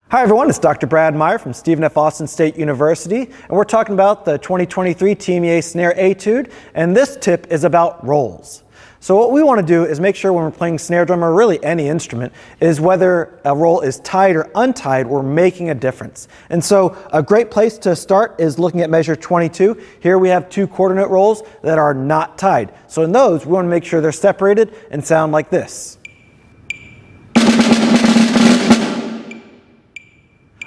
Hi everyone, it's Dr. Brad Meyer from Stephen F. Austin State University, and we're talking about the 2023 TMEA Snare Etude, and this tip is about rolls. So what we want to do is make sure when we're playing snare drum or really any instrument is whether a roll is tied or untied, we're making a difference. And so a great place to start is looking at measure 22. Here we have two quarter note rolls that are not tied. So in those, we want to make sure they're separated and sound like this.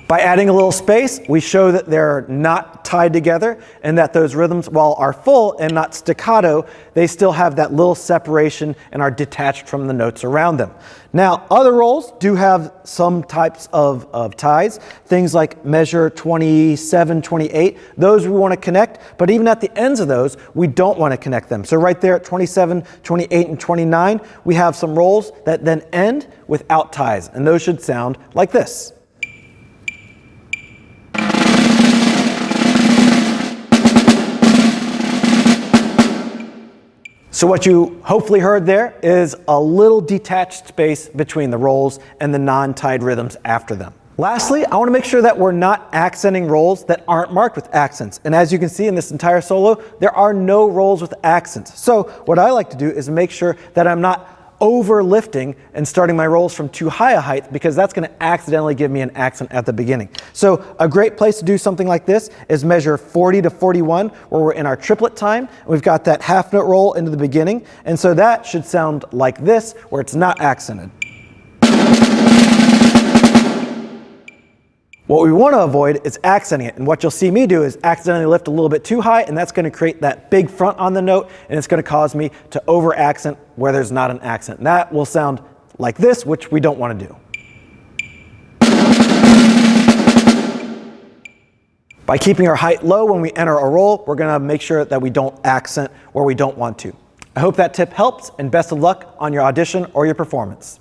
By adding a little space, we show that they're not tied together and that those rhythms, while are full and not staccato, they still have that little separation and are detached from the notes around them. Now, other rolls do have some types of ties, things like measure 27, 28. Those we want to connect, but even at the ends of those, we don't want to connect them. So right there at 27, 28, and 29, we have some rolls that then end without ties, and those should sound like this. So what you hopefully heard there is a little detached space between the rolls and the non-tied rhythms after them. Lastly, I want to make sure that we're not accenting rolls that aren't marked with accents. And as you can see in this entire solo, there are no rolls with accents. So what I like to do is make sure that I'm not overlifting and starting my rolls from too high a height, because that's going to accidentally give me an accent at the beginning. So a great place to do something like this is measure 40 to 41, where we're in our triplet time. We've got that half note roll into the beginning, and so that should sound like this, where it's not accented. What we want to avoid is accenting it, and what you'll see me do is accidentally lift a little bit too high, and that's going to create that big front on the note, and it's going to cause me to over accent where there's not an accent. And that will sound like this, which we don't want to do. By keeping our height low when we enter a roll, we're going to make sure that we don't accent where we don't want to. I hope that tip helps, and best of luck on your audition or your performance.